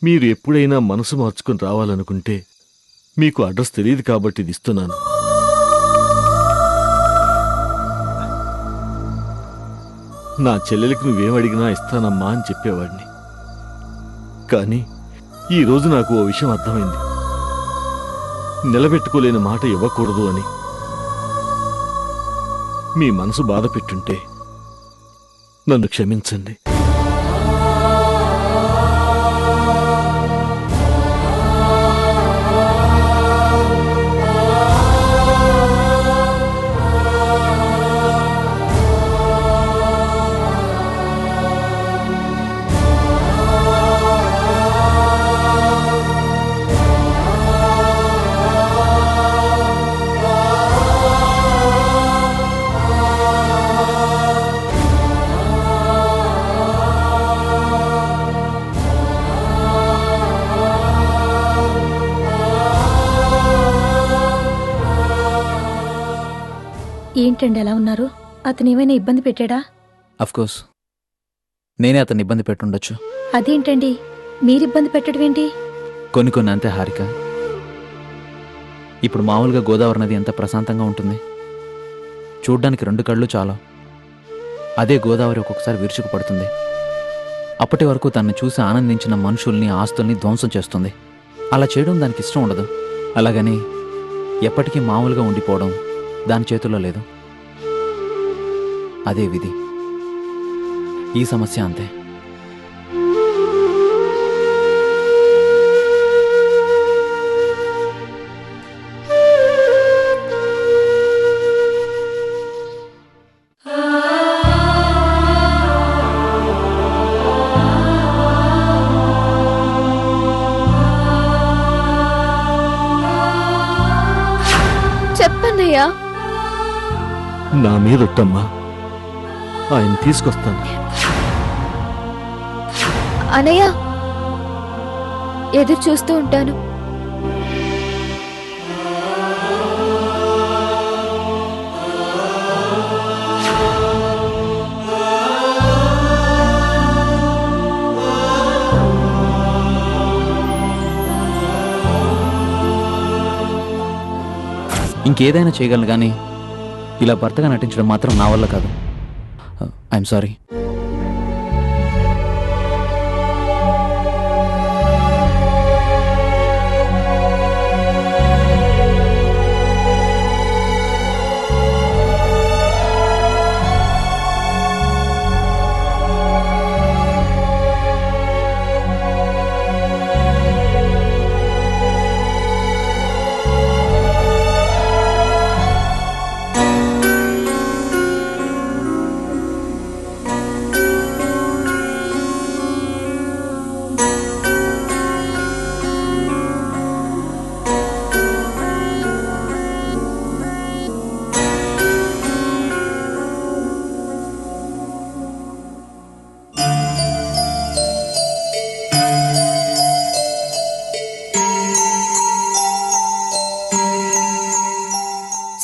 మీరు ఎప్పుడైనా మనసు మార్చుకుని రావాలనుకుంటే మీకు అడ్రస్ తెలియదు కాబట్టి ఇది ఇస్తున్నాను. నా చెల్లెలికి నువ్వేమడిగినా ఇస్తానమ్మా అని చెప్పేవాడిని. కానీ ఈరోజు నాకు ఓ విషయం అర్థమైంది. నిలబెట్టుకోలేని మాట ఇవ్వకూడదు అని. మీ మనసు బాధ పెట్టుంటే నన్ను క్షమించండి. ఏంటండి ఎలా ఉన్నారు? అతను ఏమైనా ఇబ్బంది పెట్టాడా? అఫ్కోర్స్ నేనే అతన్ని ఇబ్బంది పెట్టుండొచ్చు. అదేంటండి మీరిబ్బంది పెట్టడం ఏంటి? కొన్ని అంతే హారిక. ఇప్పుడు మామూలుగా గోదావరి నది ఎంత ప్రశాంతంగా ఉంటుంది, చూడ్డానికి 2 కళ్ళు చాలా. అదే గోదావరి ఒక్కొక్కసారి విరుచుకు పడుతుంది. అప్పటి వరకు తనను చూసి ఆనందించిన మనుషుల్ని, ఆస్తుల్ని ధ్వంసం చేస్తుంది. అలా చేయడం దానికి ఇష్టం ఉండదు. అలాగని ఎప్పటికీ మామూలుగా ఉండిపోవడం దాని చేతుల్లో లేదు. అదే విధి. ఈ సమస్య అంతే. చెప్పన్నయ్యా. నా మీదొట్టమ్మా, ఆయన తీసుకొస్తాను. అనయ్య, ఎదురు చూస్తూ ఉంటాను. ఇంకేదైనా చేయగలను కానీ ఇలా భర్తగా నటించడం మాత్రం నా వల్ల కాదు. I'm sorry.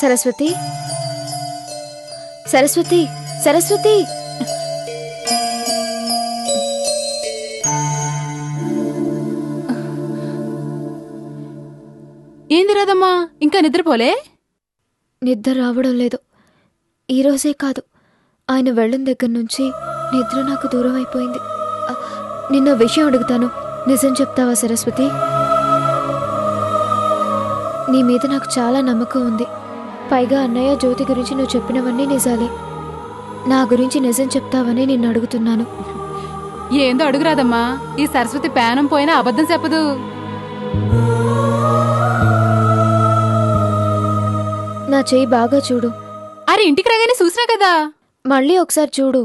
సరస్వతి, సరస్వతి, సరస్వతి. ఏంది రాదమ్మా, ఇంకా నిద్రపోలే? నిద్ర రావడం లేదు. ఈరోజే కాదు, ఆయన వెళ్ళిన దగ్గర నుంచి నిద్ర నాకు దూరం అయిపోయింది. నిన్న విషయం అడుగుతాను, నిజం చెప్తావా సరస్వతి? నీ మీద నాకు చాలా నమ్మకం ఉంది. పైగా అన్నయ్య, జ్యోతి గురించి నువ్వు చెప్పినవన్నీ నిజాలే. నా గురించి నిజం చెప్తావని నిన్ను అడుగుతున్నాను. ఏందో అడుగురాదమ్మా, ఈ సరస్వతి పేనం పోయినా అబద్ధం చెప్పదు. నా చెయ్యి బాగా చూడు. అరే ఇంటికి రాగానే చూసినా కదా. మళ్ళీ ఒకసారి చూడు.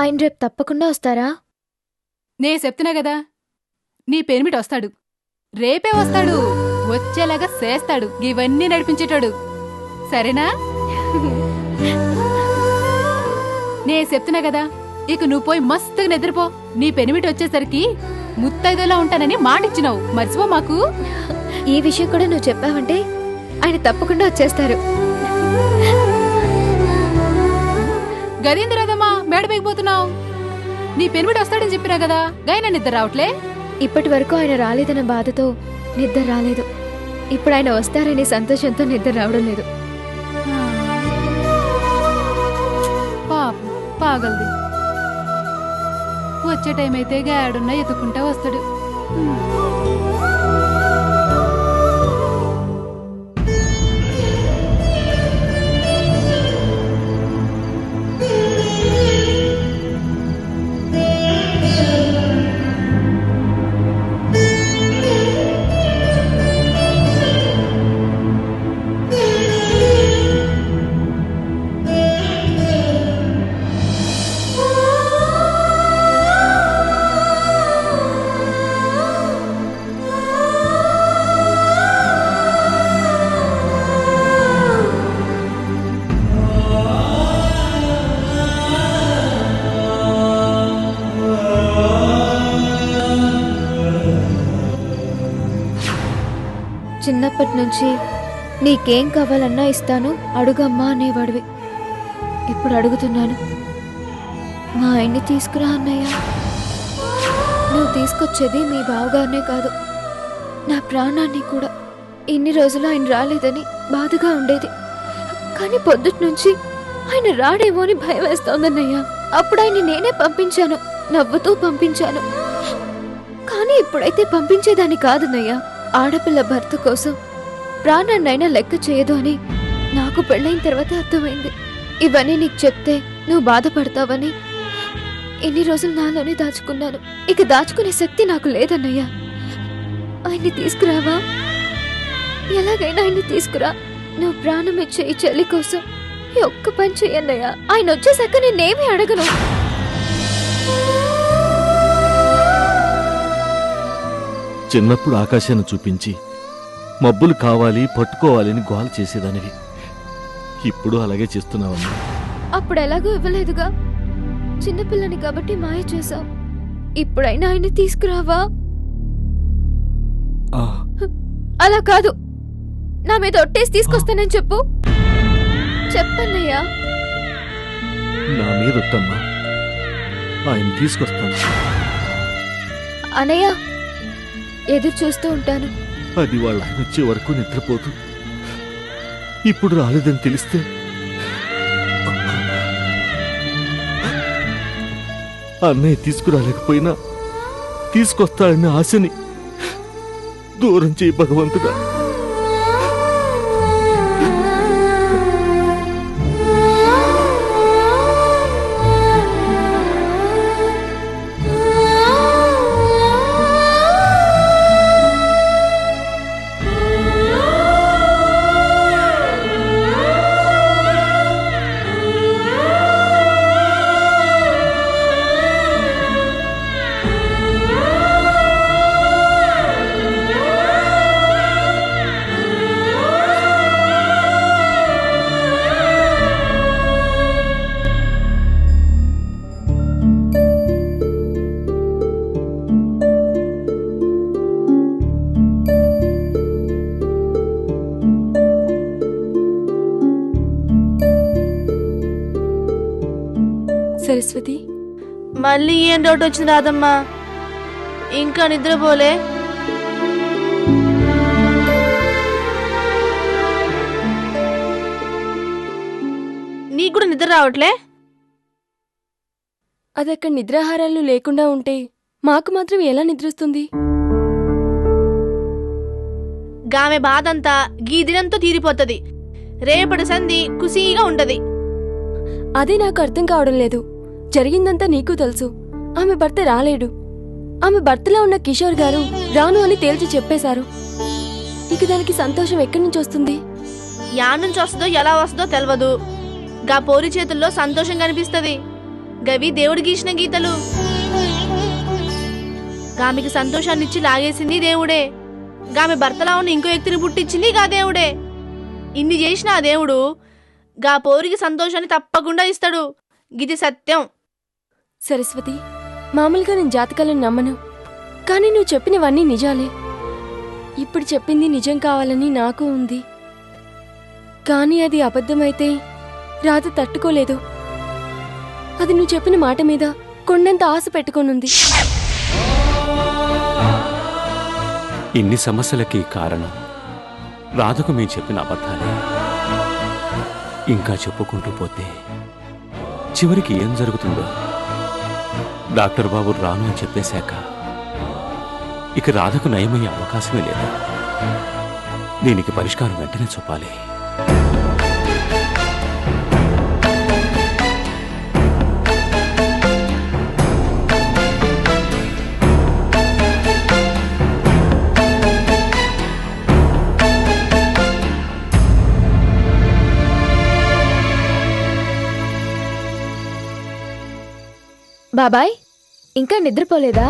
ఆయన రేపు తప్పకుండా వస్తారా? నే చెప్తున్నా కదా, నీ పెనిమిటి వస్తాడు. రేపే వస్తాడు. వచ్చేలాగా చేస్తాడు. ఇవన్నీ నడిపించేటాడు. సరేనా? నే చెప్తున్నా కదా, ఇక నువ్వు పోయి మస్తుగా నిద్రపో. నీ పెనిమిటి వచ్చేసరికి ముత్తైదోలా ఉంటానని మాటిచ్చినావు, మర్చిపో మాకు. ఈ విషయం కూడా నువ్వు చెప్పావంటే ఆయన తప్పకుండా వచ్చేస్తారు. గదేంద్రదమ్మా మేడ పైకిపోతున్నావు? నీ పెనిమిడి వస్తాడని చెప్పినా కదా, గైనా నిద్ర రావట్లే? ఇప్పటి వరకు ఆయన రాలేదన్న బాధతో నిద్ర రాలేదు. ఇప్పుడు ఆయన వస్తారనే సంతోషంతో నిద్ర రావడం లేదు. పాపం పాగలది. వచ్చే టైం అయితే గాడున్నా ఎత్తుకుంటా వస్తాడు. చిన్నప్పటి నుంచి నీకేం కావాలన్నా ఇస్తాను, అడుగమ్మా అనేవాడివి. ఇప్పుడు అడుగుతున్నాను, మా ఆయన్ని తీసుకురా అన్నయ్య. నువ్వు తీసుకొచ్చేది మీ బావగారినే కాదు, నా ప్రాణాన్ని కూడా. ఇన్ని రోజులు ఆయన రాలేదని బాధగా ఉండేది, కానీ పొద్దుటి నుంచి ఆయన రాడేమో అని భయం వేస్తోందన్నయ్య. అప్పుడు ఆయన్ని నేనే పంపించాను, నవ్వుతూ పంపించాను. కానీ ఇప్పుడైతే పంపించేదాన్ని కాదన్నయ్య. ఆడపిల్ల భర్త కోసం ప్రాణాన్నైనా లెక్క చేయదు అని నాకు పెళ్ళైన తర్వాత అర్థమైంది. ఇవన్నీ నీకు చెప్తే నువ్వు బాధపడతావని ఇన్ని రోజులు నాలోనే దాచుకున్నాను. ఇక దాచుకునే శక్తి నాకు లేదన్నయ్య. ఆయన్ని తీసుకురావా? ఎలాగైనా ఆయన్ని తీసుకురా. నువ్వు ప్రాణం ఇచ్చే ఈ చెల్లి కోసం ఈ ఒక్క పని చెయ్యన్నయ్య. ఆయన వచ్చేసాక నేనేమీ అడగను. చిన్నప్పుడు ఆకాశాన్ని చూపించి మబ్బులు కావాలి పట్టుకోవాలని గోల చేసేదానివి. ఇప్పుడు అలాగే చేస్తున్నావమ్మా. అప్పుడు ఎలాగో ఇవ్వలేదుగా, చిన్నపిల్లని కాబట్టి మాయ చేశావు. ఇప్పుడైనా ఆయన్ని తీసుకురావా? అలా కాదు, నా మీద ఒట్టేసి తీసుకొస్తానని చెప్పు. చెప్పన్నయ్యా. నా మీద ఒట్టమ్మా, ఆయన తీసుకొస్తాను. అనయ్య, ఎదురు చూస్తూ ఉంటాను. అది వాళ్ళ ఆయన వచ్చే వరకు నిద్రపోతూ ఇప్పుడు రాలేదని తెలిస్తే అన్నయ్య తీసుకురాలేకపోయినా తీసుకొస్తాడన్న ఆశని దూరం చేయి భగవంతుడా. సరస్వతి, మళ్ళీ ఏం డౌట్ వచ్చింది రాదమ్మా? ఇంకా నిద్రపోలే? నీకు కూడా నిద్ర రావట్లే? అదక్కడ నిద్రాహారాలు లేకుండా ఉంటే మాకు మాత్రం ఎలా నిద్రొస్తుంది? గామె బాధంతా గీ దినంతో తీరిపోతుంది. రేపటి సంధి కుసీగా ఉంటది. అదే నాకు అర్థం కావడం లేదు. జరిగిందంతా నీకు తెలుసు. ఆమె భర్త రాలేడు. ఆమె భర్తలో ఉన్న కిషోర్ గారు రాను అని తేల్చి చెప్పేశారు. ఇక దానికి సంతోషం ఎక్కడి నుంచి వస్తుంది? యాడ్నుంచి వస్తుందో ఎలా వస్తుందో తెలియదు. గా పోరి చేతుల్లో సంతోషం కనిపిస్తుంది. గవి దేవుడు గీసిన గీతలు. గామికి సంతోషాన్నిచ్చి లాగేసింది దేవుడే. గామె భర్తలా ఉన్న ఇంకో వ్యక్తిని పుట్టించింది గా దేవుడే. ఇన్ని చేసిన ఆ దేవుడు గా పోరికి సంతోషాన్ని తప్పకుండా ఇస్తాడు. గిది సత్యం. సరస్వతి, మామూలుగా నేను జాతకాలను నమ్మను, కానీ నువ్వు చెప్పినవన్నీ నిజాలే. ఇప్పుడు చెప్పింది నిజం కావాలని నాకు ఉంది. కానీ అది అబద్ధమైతే రాధ తట్టుకోలేదు. అది నువ్వు చెప్పిన మాట మీద కొండంత ఆశ పెట్టుకొనుంది. ఇన్ని సమస్యలకి కారణం రాధకు మేము చెప్పిన అబద్ధాలే. ఇంకా చెప్పుకుంటూ పోతే చివరికి ఏం జరుగుతుందో. డాక్టర్ బాబు రాను అని చెప్పేశాక ఇక రాధకు నయమయ్యే అవకాశమే లేదు. దీనికి పరిష్కారం వెంటనే చూపాలి. బాబాయ్ ఇంకా నిద్రపోలేదా?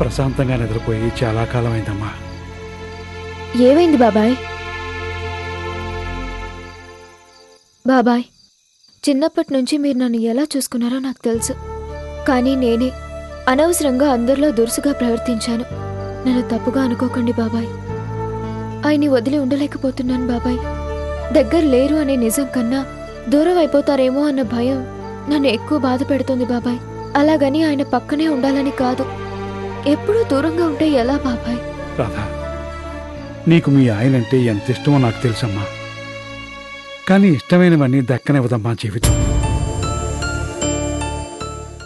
ప్రశాంతంగా నిద్రపోయి చాలా కాలం అయిందమ్మా. ఏమైంది బాబాయ్? బాబాయ్, చిన్నప్పటి నుంచి మీరు నన్ను ఎలా చూసుకున్నారో నాకు తెలుసు. కానీ నేనే అనవసరంగా అందరిలో దురుసుగా ప్రవర్తించాను. నన్ను తప్పుగా అనుకోకండి బాబాయ్. ఆయన్ని వదిలి ఉండలేకపోతున్నాను బాబాయ్. దగ్గర లేరు అనే నిజం కన్నా దూరం అయిపోతారేమో అన్న భయం నన్ను ఎక్కువ బాధ పెడుతుంది బాబాయ్. అలాగని ఆయన పక్కనే ఉండాలని కాదు, ఎప్పుడూ దూరంగా ఉంటే ఎలా బాబాయ్? రాధా, నీకు మీ ఆయనంటే ఎంత ఇష్టమో నాకు తెలుసమ్మా. కానీ ఇష్టమైనవన్నీ దక్కనివ్వదమ్మా జీవితం.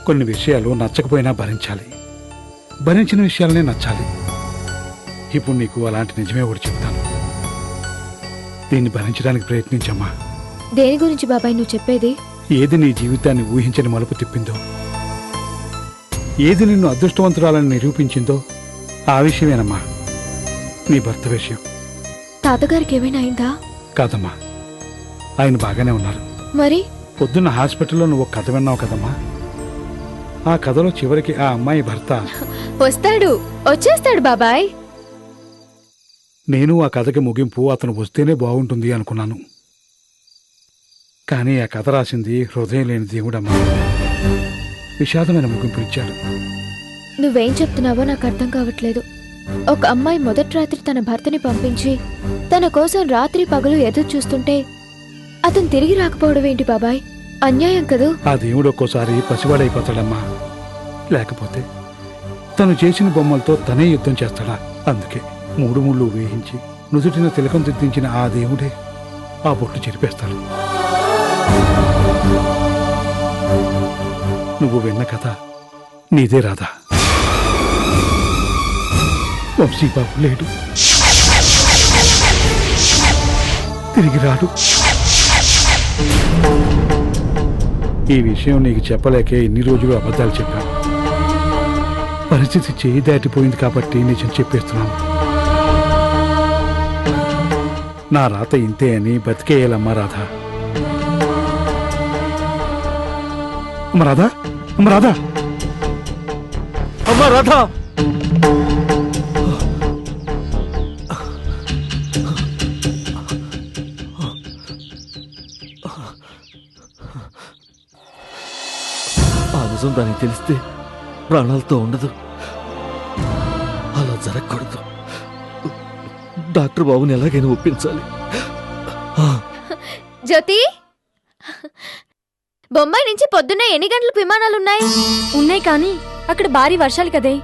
కొన్ని విషయాలు నచ్చకపోయినా భరించాలి, భరించిన విషయాలనే నచ్చాలి. ఇప్పుడు నీకు అలాంటి నిజమే ఒకటి చెప్తాను. దీన్ని భరించడానికి ప్రయత్నించమ్మా. దేని గురించి బాబాయ్ నువ్వు చెప్పేది? ఏది నీ జీవితాన్ని ఊహించని మలుపు తిప్పిందో, ఏది నిన్ను అదృష్టవంతురాలని నిరూపించిందో ఆ విషయమేనమ్మా. నీ భర్త విషయం. తాతగారికి ఏమైనా అయిందా? కాదమ్మా, ఆయన బాగానే ఉన్నారు. మరి పొద్దున్న హాస్పిటల్లో నువ్వు కథ విన్నావు కదమ్మా. ఆ కథలో చివరికి ఆ అమ్మాయి భర్త వచ్చేస్తాడు బాబాయ్. నేను ఆ కథకి ముగింపు అతను వస్తేనే బాగుంటుంది అనుకున్నాను. కానీ ఆ కథ రాసింది హృదయం లేని దేవుడమ్మా. విషాదమైన ముగింపు ఇచ్చాడు. నువ్వేం చెప్తున్నావో నాకు అర్థం కావట్లేదు. ఒక అమ్మాయి మొదటి రాత్రి తన భర్తని పంపించి తన కోసం రాత్రి పగలు ఎదురు చూస్తుంటే అతను తిరిగి రాకపోవడం ఏంటి బాబాయ్? అన్యాయం కదూ. ఆ దేవుడు ఒక్కోసారి పసివాడైపోతాడమ్మా. లేకపోతే తను చేసిన బొమ్మలతో తనే యుద్ధం చేస్తాడా? అందుకే 3 ముళ్ళు వేయించి నుదుటిన తిలకం దిద్దించిన ఆ దేవుడే ఆ బొట్టు చెరిపేస్తాడు. నువ్వు విన్న కథ నీదే రాధా. వంశీబాబు లేడు, తిరిగి రాడు. ఈ విషయం నీకు చెప్పలేకే ఇన్ని రోజులు అబద్ధాలు చెప్పాను. పరిస్థితి చేయి దాటిపోయింది కాబట్టి నిజం చెప్పేస్తున్నాను. నా రాత ఇంతే అని బతికేయాలమ్మా రాధా. అమ్మ రాధా, అమ్మ రాధా, అమ్మా రాధా! ఆ నిజం దానికి తెలిస్తే ప్రాణాలతో ఉండదు. అలా జరగకూడదు. డాక్టర్ బాబుని ఎలాగైనా ఒప్పించాలి. జ్యోతి, బొంబాయి నుంచి పొద్దున్న ఎన్ని గంటలకు విమానాలున్నాయి? ఉన్నాయి కానీ అక్కడ భారీ వర్షాలు కదే,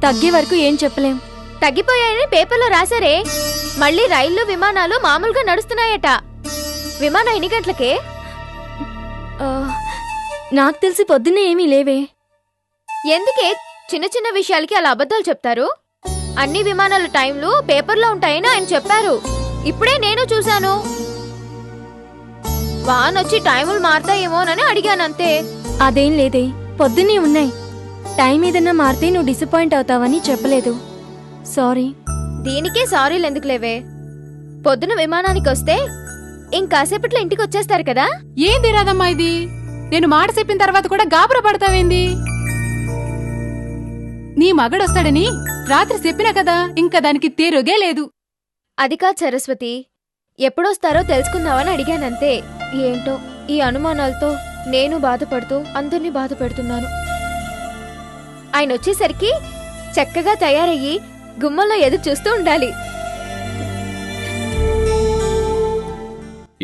తగ్గే వరకు ఏం చెప్పలేం. తగ్గిపోయాయని పేపర్లో రాశారే. మళ్ళీ రైళ్లు విమానాలు మామూలుగా నడుస్తున్నాయట. విమానం ఎన్ని గంటలకే? నాకు తెలిసి పొద్దున్నే ఏమీ లేవే. ఎందుకే చిన్న చిన్న విషయాలకి అలా అబద్ధాలు చెప్తారు? అన్ని విమానాల టైంలు పేపర్లో ఉంటాయని ఆయన చెప్పారు. ఇప్పుడే నేను చూశాను. వానొచ్చి టైములు మారుతాయేమోనని అడిగానంతే. అదేం లేదే, పొద్దున్నే ఉన్నాయి. టైం ఏదన్నా మారితే నువ్వు డిసప్పాయింట్ అవుతావని చెప్పలేదు. సారీ. దీనికే సారీలు ఎందుకు లేవే? పొద్దున విమానానికి వస్తే ఇంకాసేపట్లో ఇంటికి వచ్చేస్తారు కదా. ఏంది రాదమ్మా ఇది? నేను మాట చెప్పిన తర్వాత కూడా గాబరా పడతావేంది? నీ మగడొస్తాడని రాత్రి చెప్పినా కదా, ఇంకా దానికి తిరుగే లేదు. అది కాదు సరస్వతి, ఎప్పుడొస్తారో తెలుసుకుందామని అడిగానంతే. ఏంటో ఈ అనుమానాలతో నేను బాధపడుతూ అందరినీ బాధ పెడుతున్నాను. ఆయన వచ్చేసరికి చక్కగా తయారయ్యి గుమ్మంలో ఎదురు చూస్తూ ఉండాలి.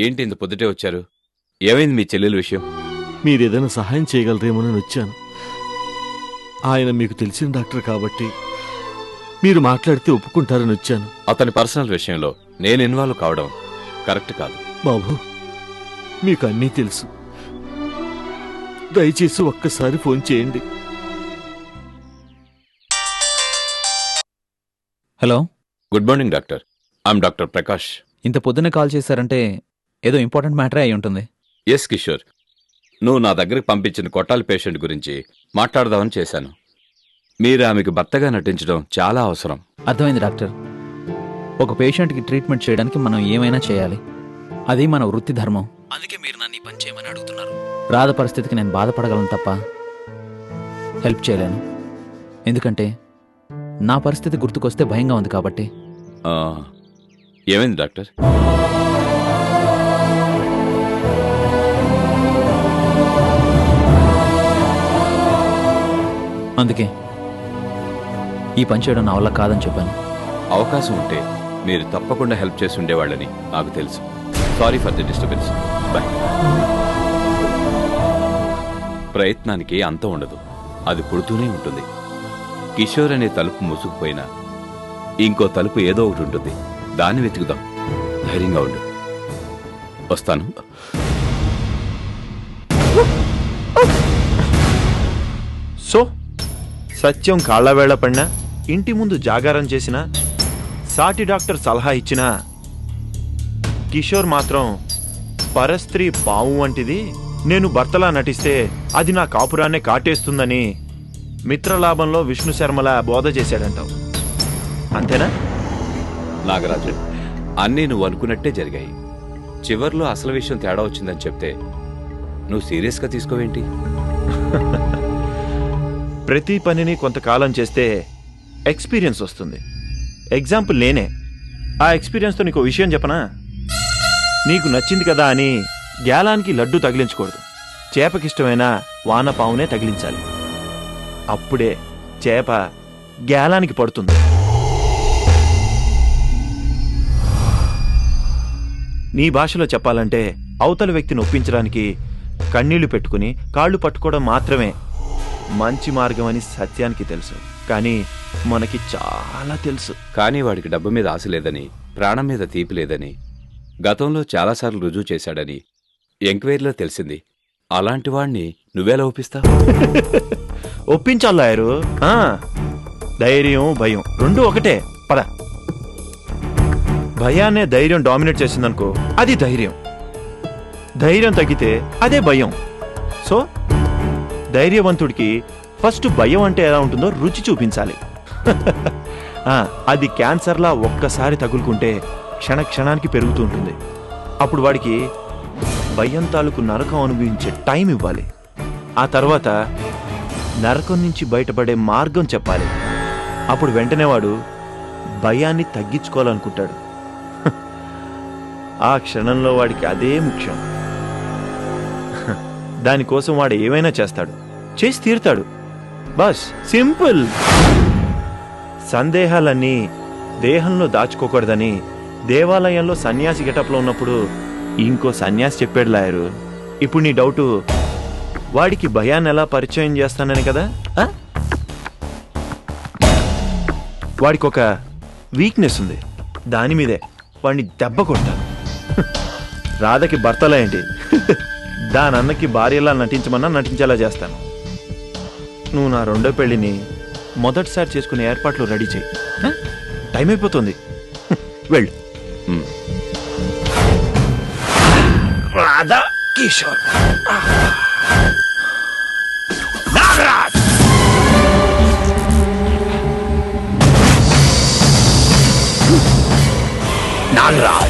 ఏంటి ఇంత పొద్దుటే వచ్చారు? ఏమైంది మీ చెల్లెల విషయం? మీరేదైనా సహాయం చేయగలరేమోనని వచ్చాను. ఆయన మీకు తెలిసిన డాక్టర్ కాబట్టి మీరు మాట్లాడితే ఒప్పుకుంటారని వచ్చాను. అతని పర్సనల్ విషయంలో నేను ఇన్వాల్వ్ కావడం కరెక్ట్ కాదు. బాబు, మీకు అన్నీ తెలుసు. దయచేసి ఒక్కసారి ఫోన్ చేయండి. Hello, good morning doctor. I'm doctor Prakash. ఇంత పొద్దున్నే కాల్ చేశారంటే ఏదో ఇంపార్టెంట్ మ్యాటరే అయి ఉంటుంది. ఎస్ కిషోర్, నువ్వు నా దగ్గరికి పంపించిన కొట్టాలి పేషెంట్ గురించి మాట్లాడదామని చేశాను. మీరు ఆమెకు భర్తగా నటించడం చాలా అవసరం. అర్థమైంది డాక్టర్. ఒక పేషెంట్కి ట్రీట్మెంట్ చేయడానికి మనం ఏమైనా చేయాలి. అది మన వృత్తి ధర్మం. అందుకే మీరు నన్ను ఈ పని చేయమని అడుగుతున్నారు. రాధ పరిస్థితికి నేను బాధపడగలను తప్ప హెల్ప్ చేయలేను. ఎందుకంటే నా పరిస్థితి గుర్తుకొస్తే భయంగా ఉంది కాబట్టి. ఏమైంది డాక్టర్? అందుకే ఈ పని చేయడం నా వల్ల కాదని చెప్పాను. అవకాశం ఉంటే మీరు తప్పకుండా హెల్ప్ చేసి ఉండేవాళ్ళని నాకు తెలుసు. Sorry for the disturbance. Bye. ప్రయత్నానికి అంతం ఉండదు, అది పుడుతూనే ఉంటుంది. కిషోర్ అనే తలుపు మూసుకుపోయినా ఇంకో తలుపు ఏదో ఒకటి ఉంటుంది. దాన్ని వెతుకుదాం. ధైర్యంగా ఉండు. వస్తాను. సో సత్యం కాళ్ళవేళ పడినా, ఇంటి ముందు జాగారం చేసినా, సాటి డాక్టర్ సలహా ఇచ్చినా కిషోర్ మాత్రం పరస్త్రీ పాము వంటిది, నేను భర్తలా నటిస్తే అది నా కాపురాన్నే కాటేస్తుందని మిత్రలాభంలో విష్ణు శర్మల బోధ చేశాడంటావు, అంతేనా? నాగరాజు, అన్నీ నువ్వు అనుకున్నట్టే జరిగాయి. చివర్లో అసలు విషయం తేడా వచ్చిందని చెప్తే నువ్వు సీరియస్గా తీసుకోవేంటి? ప్రతి పనిని కొంతకాలం చేస్తే ఎక్స్పీరియన్స్ వస్తుంది. ఎగ్జాంపుల్ నేనే. ఆ ఎక్స్పీరియన్స్తో నీకు విషయం చెప్పనా? నీకు నచ్చింది కదా అని గ్యాలానికి లడ్డు తగిలించకూడదు. చేపకిష్టమైన వానపావునే తగిలించాలి. అప్పుడే చేప గ్యాలానికి పడుతుంది. నీ భాషలో చెప్పాలంటే అవతల వ్యక్తిని ఒప్పించడానికి కన్నీళ్లు పెట్టుకుని కాళ్ళు పట్టుకోవడం మాత్రమే మంచి మార్గం అని సత్యానికి తెలుసు. కానీ మనకి చాలా తెలుసు. కానీ వాడికి డబ్బు మీద ఆశ లేదని, ప్రాణం మీద తీపి లేదని గతంలో చాలాసార్లు రుజువు చేశాడని ఎంక్వైరీలో తెలిసింది. అలాంటి వాణ్ణి నువ్వేలా ఒప్పిస్తావు? ఒప్పించాలాయరు. ధైర్యం భయం రెండు ఒకటే. పద. భయాన్నే ధైర్యం డామినేట్ చేసిందనుకో, అది ధైర్యం. ధైర్యం తగ్గితే అదే భయం. సో ధైర్యవంతుడికి ఫస్ట్ భయం అంటే ఎలా ఉంటుందో రుచి చూపించాలి. అది క్యాన్సర్లా ఒక్కసారి తగులుకుంటే క్షణ క్షణానికి పెరుగుతూ ఉంటుంది. అప్పుడు వాడికి భయం తాలూకు నరకం అనుభవించే టైం ఇవ్వాలి. ఆ తర్వాత నరకం నుంచి బయటపడే మార్గం చెప్పాలి. అప్పుడు వెంటనే వాడు భయాన్ని తగ్గించుకోవాలనుకుంటాడు. ఆ క్షణంలో వాడికి అదే ముఖ్యం. దానికోసం వాడు ఏమైనా చేస్తాడు, చేసి తీరుతాడు. Bus, simple. సందేహాలన్నీ దేహంలో దాచుకోకూడదని దేవాలయంలో సన్యాసి గెటప్లో ఉన్నప్పుడు ఇంకో సన్యాసి చెప్పాడు లాయరు. ఇప్పుడు నీ డౌటు వాడికి భయాన్ని ఎలా పరిచయం చేస్తానని కదా? వాడికి ఒక వీక్నెస్ ఉంది, దాని మీదే వాడిని దెబ్బ కొట్టాను. రాధకి భర్తలా ఏంటి, దానన్నకి భార్యలా నటించమన్నా నటించేలా చేస్తాను. నువ్వు నా రెండో పెళ్లిని మొదటిసారి చేసుకునే ఏర్పాట్లు రెడీ చేయి. టైం అయిపోతుంది, వెళ్ళు. రాధా కిషోర్, నాగరాజ్. నాగరాజ్